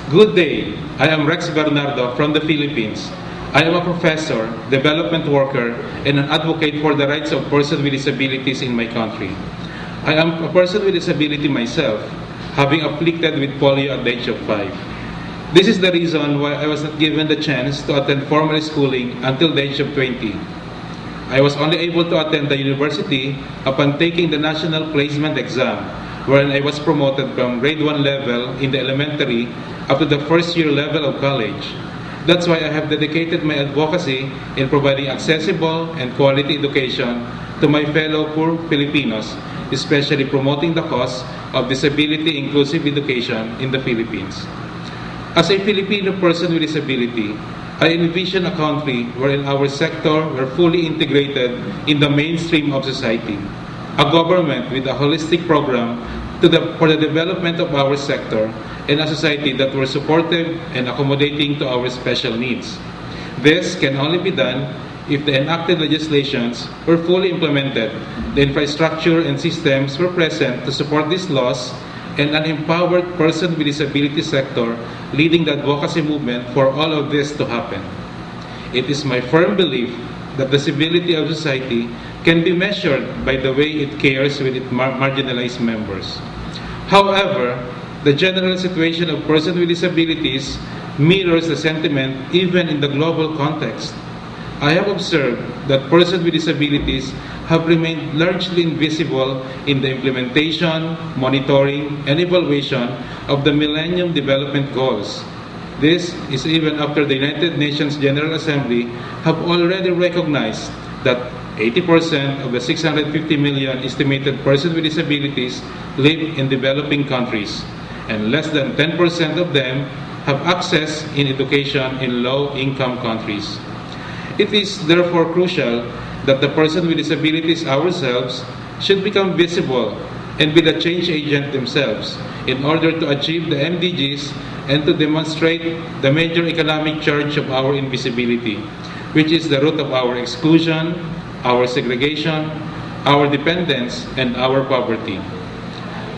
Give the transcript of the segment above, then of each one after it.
Good day. I am Rex Bernardo from the Philippines. I am a professor, development worker, and an advocate for the rights of persons with disabilities in my country. I am a person with disability myself, having afflicted with polio at the age of 5. This is the reason why I was not given the chance to attend formal schooling until the age of 20. I was only able to attend the university upon taking the national placement exam, wherein I was promoted from grade 1 level in the elementary up to the first year level of college. That's why I have dedicated my advocacy in providing accessible and quality education to my fellow poor Filipinos, especially promoting the cause of disability-inclusive education in the Philippines. As a Filipino person with disability, I envision a country wherein our sector were fully integrated in the mainstream of society, a government with a holistic program for the development of our sector, and a society that were supportive and accommodating to our special needs. This can only be done if the enacted legislations were fully implemented, the infrastructure and systems were present to support these laws, and an empowered person with disability sector leading the advocacy movement for all of this to happen. It is my firm belief that the civility of society can be measured by the way it cares with its marginalized members. However, the general situation of persons with disabilities mirrors the sentiment even in the global context. I have observed that persons with disabilities have remained largely invisible in the implementation, monitoring, and evaluation of the Millennium Development Goals. This is even after the United Nations General Assembly have already recognized that 80% of the 650 million estimated persons with disabilities live in developing countries, and less than 10% of them have access in education in low-income countries. It is therefore crucial that the persons with disabilities ourselves should become visible and be the change agent themselves in order to achieve the MDGs and to demonstrate the major economic charge of our invisibility, which is the root of our exclusion, our segregation, our dependence, and our poverty.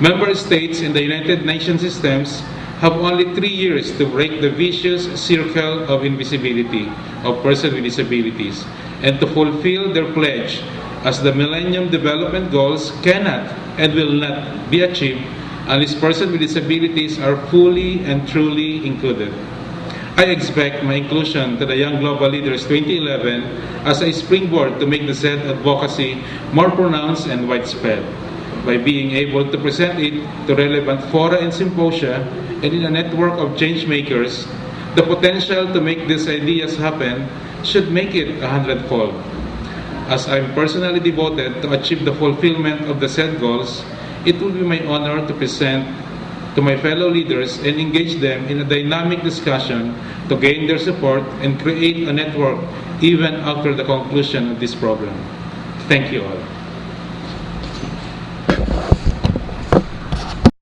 Member states in the United Nations systems have only 3 years to break the vicious circle of invisibility of persons with disabilities and to fulfill their pledge, as the Millennium Development Goals cannot and will not be achieved unless persons with disabilities are fully and truly included. I expect my inclusion to the Young Global Leaders 2011 as a springboard to make the said advocacy more pronounced and widespread. By being able to present it to relevant fora and symposia and in a network of change makers, the potential to make these ideas happen should make it 100-fold. As I'm personally devoted to achieve the fulfillment of the said goals, it will be my honor to present to my fellow leaders and engage them in a dynamic discussion to gain their support and create a network even after the conclusion of this program. Thank you all.